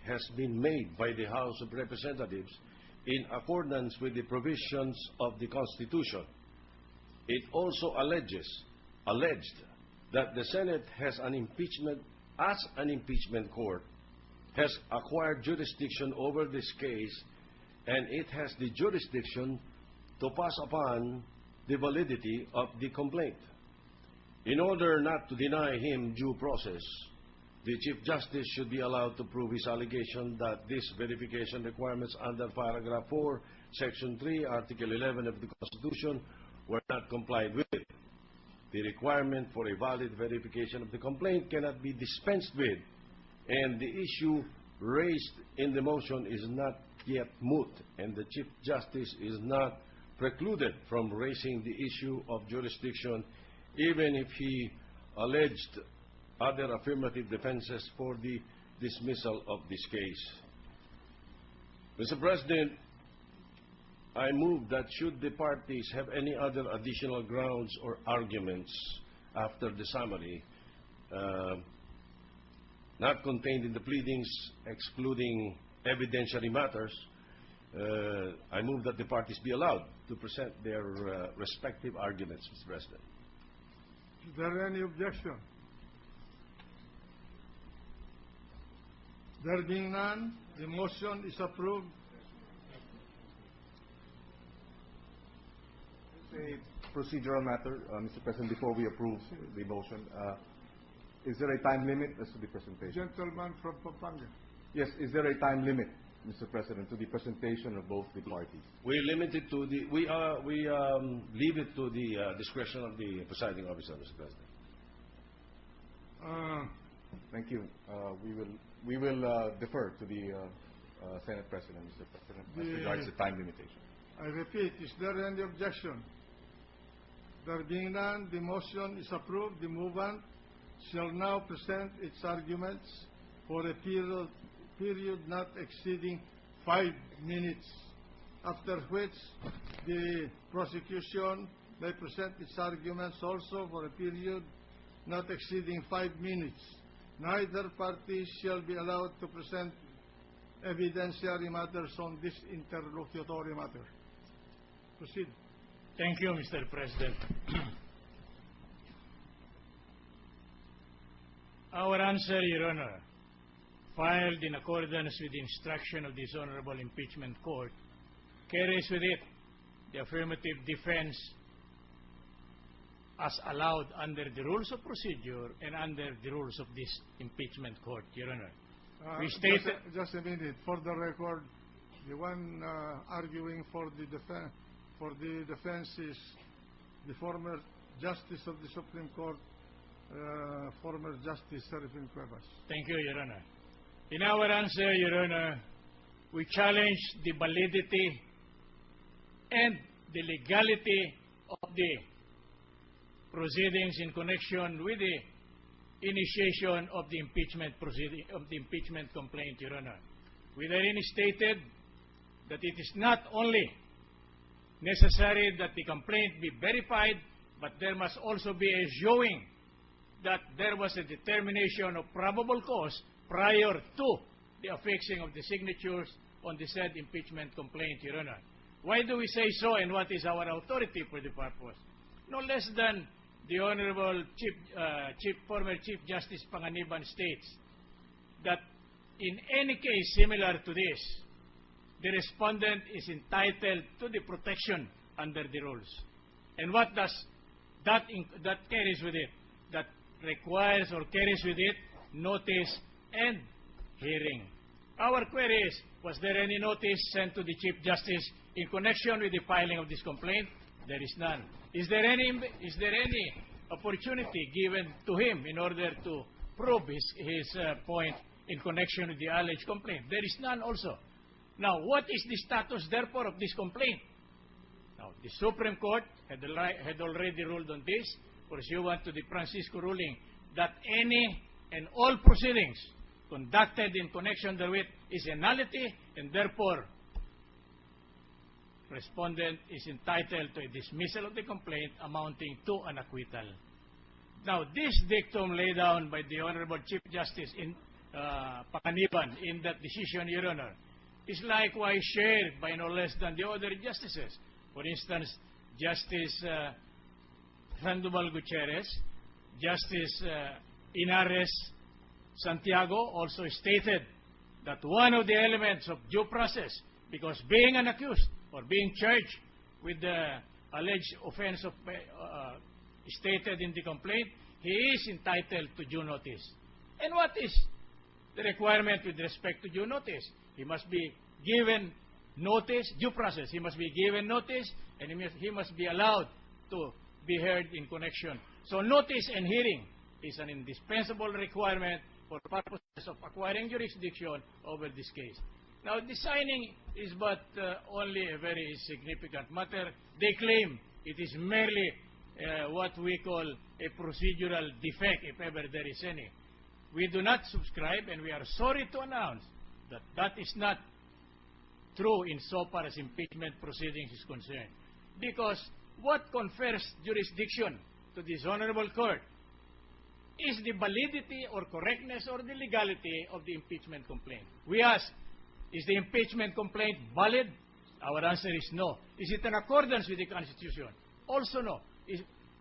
Has been made by the House of Representatives in accordance with the provisions of the Constitution. It also alleged that the Senate has an impeachment court has acquired jurisdiction over this case, and it has the jurisdiction to pass upon the validity of the complaint. In order not to deny him due process, the Chief Justice should be allowed to prove his allegation that these verification requirements under Paragraph 4, Section 3, Article 11 of the Constitution were not complied with. The requirement for a valid verification of the complaint cannot be dispensed with, and the issue raised in the motion is not yet moot, and the Chief Justice is not precluded from raising the issue of jurisdiction, even if he alleged other affirmative defenses for the dismissal of this case. Mr. President, I move that should the parties have any other additional grounds or arguments after the summary not contained in the pleadings excluding evidentiary matters, I move that the parties be allowed to present their respective arguments, Mr. President. Is there any objection? There being none, the motion is approved. It's a procedural matter, Mr. President, before we approve the motion. Is there a time limit as to the presentation? Gentleman from Pampanga. Yes, is there a time limit, Mr. President, to the presentation of both the parties? We limit it to the, we leave it to the discretion of the presiding officer, Mr. President. Thank you. We will defer to the Senate President, Mr. President, as regards the time limitation. I repeat, is there any objection? There being none, the motion is approved. The movant shall now present its arguments for a period not exceeding 5 minutes, after which the prosecution may present its arguments also for a period not exceeding 5 minutes. Neither party shall be allowed to present evidentiary matters on this interlocutory matter. Proceed. Thank you, Mr. President. Our answer, Your Honor, filed in accordance with the instruction of this Honorable Impeachment Court, carries with it the affirmative defense as allowed under the rules of procedure and under the rules of this Impeachment Court, Your Honor. We stated... Just a minute. For the record, the one arguing for the defense is the former Justice of the Supreme Court, former Justice Serafin Cuevas. Thank you, Your Honor. In our answer, Your Honor, we challenge the validity and the legality of the proceedings in connection with the initiation of the impeachment proceeding of the impeachment complaint, Your Honor. We therein stated that it is not only necessary that the complaint be verified, but there must also be a showing that there was a determination of probable cause prior to the affixing of the signatures on the said impeachment complaint, Your Honor. Why do we say so, and what is our authority for the purpose? No less than the Honorable former Chief Justice Panganiban states that in any case similar to this, the respondent is entitled to the protection under the rules. And what does that carries with it? That requires or carries with it notice and hearing. Our query is, was there any notice sent to the Chief Justice in connection with the filing of this complaint? There is none. Is there any opportunity given to him in order to prove his point in connection with the alleged complaint? There is none also. Now, what is the status, therefore, of this complaint? Now, The Supreme Court had already ruled on this, pursuant to the Francisco ruling, that any and all proceedings conducted in connection therewith is a nullity, and therefore, respondent is entitled to a dismissal of the complaint amounting to an acquittal. Now, this dictum laid down by the Honorable Chief Justice in Pangganiban in that decision, Your Honor, is likewise shared by no less than the other justices. For instance, Justice Sandoval Gutierrez, Justice Inares Santiago also stated that one of the elements of due process, because being an accused or being charged with the alleged offense of stated in the complaint, he is entitled to due notice. And what is the requirement with respect to due notice? He must be given notice, due process. He must be given notice, and he must be allowed to be heard in connection. So notice and hearing is an indispensable requirement for purposes of acquiring jurisdiction over this case. Now, the signing is but only a very significant matter. They claim it is merely what we call a procedural defect, if ever there is any. We do not subscribe, and we are sorry to announce that that is not true insofar as impeachment proceedings is concerned. Because what confers jurisdiction to this honorable court is the validity or correctness or the legality of the impeachment complaint. We ask, is the impeachment complaint valid? Our answer is no. Is it in accordance with the Constitution? Also no.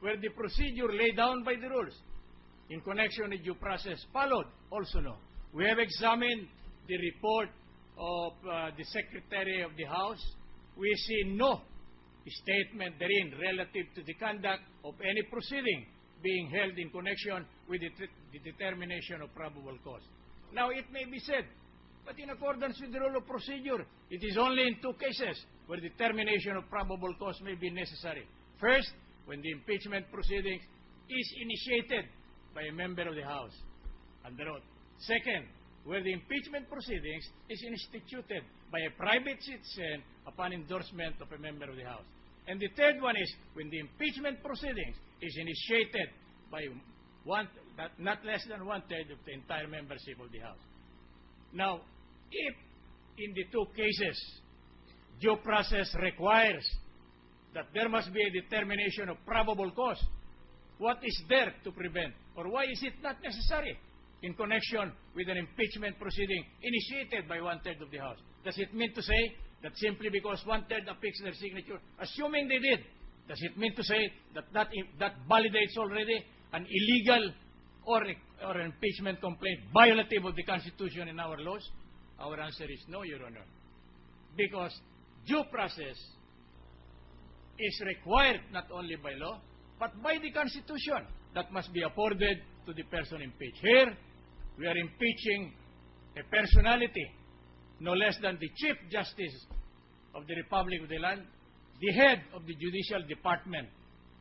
Were the procedure laid down by the rules in connection with due process followed? Also no. We have examined the report of the Secretary of the House. We see no statement therein relative to the conduct of any proceeding being held in connection with the determination of probable cause. Now, it may be said, but in accordance with the rule of procedure, it is only in two cases where determination of probable cause may be necessary. First, when the impeachment proceedings is initiated by a member of the House under oath. Second, where the impeachment proceedings is instituted by a private citizen upon endorsement of a member of the House. And the third one is when the impeachment proceedings is initiated by not less than one-third of the entire membership of the House. Now, if in the two cases due process requires that there must be a determination of probable cause, what is there to prevent? Or why is it not necessary in connection with an impeachment proceeding initiated by one-third of the House? Does it mean to say that simply because one-third affixed their signature, assuming they did, does it mean to say that that validates already an illegal or an impeachment complaint violative of the Constitution and our laws? Our answer is no, Your Honor. Because due process is required not only by law, but by the Constitution that must be afforded to the person impeached. Here, we are impeaching a personality, no less than the Chief Justice of the Republic of the land, the head of the Judicial Department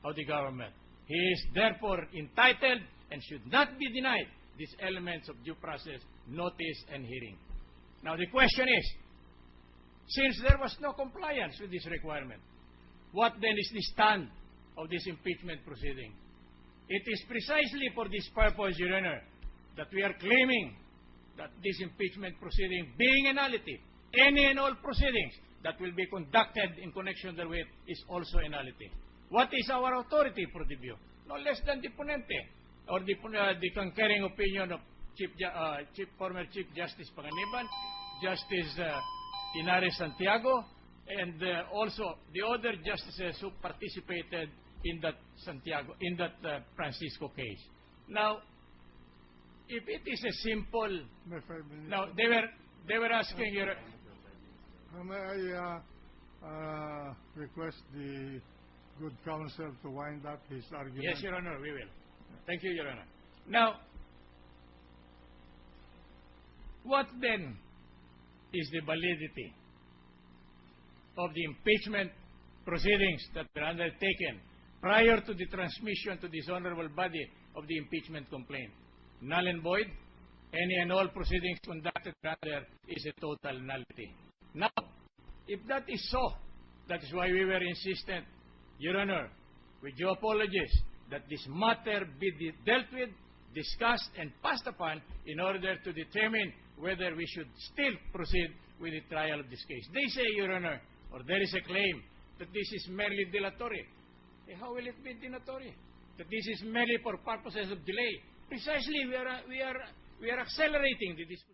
of the government. He is therefore entitled and should not be denied these elements of due process, notice, and hearing. Now the question is, since there was no compliance with this requirement, what then is the stand of this impeachment proceeding? It is precisely for this purpose, Your Honor, that we are claiming that this impeachment proceeding, being a nullity, any and all proceedings that will be conducted in connection therewith is also a nullity. What is our authority for the view? No less than the ponente, or the concurring opinion of former Chief Justice Pangganiban, Justice Inares Santiago, and also the other justices who participated in that Francisco case. Now, if it is a simple, now they were asking your. May I request the good counsel to wind up his argument? Yes, Your Honor, we will. Thank you, Your Honor. Now, what then is the validity of the impeachment proceedings that were undertaken prior to the transmission to this honorable body of the impeachment complaint? Null and void. Any and all proceedings conducted rather is a total nullity. Now, if that is so, That is why we were insistent, Your Honor, with your apologies, that this matter be dealt with, discussed, and passed upon in order to determine whether we should still proceed with the trial of this case. They say, Your Honor, or there is a claim that this is merely dilatory. How will it be dilatory? That this is merely for purposes of delay. Precisely, we are accelerating the disposition.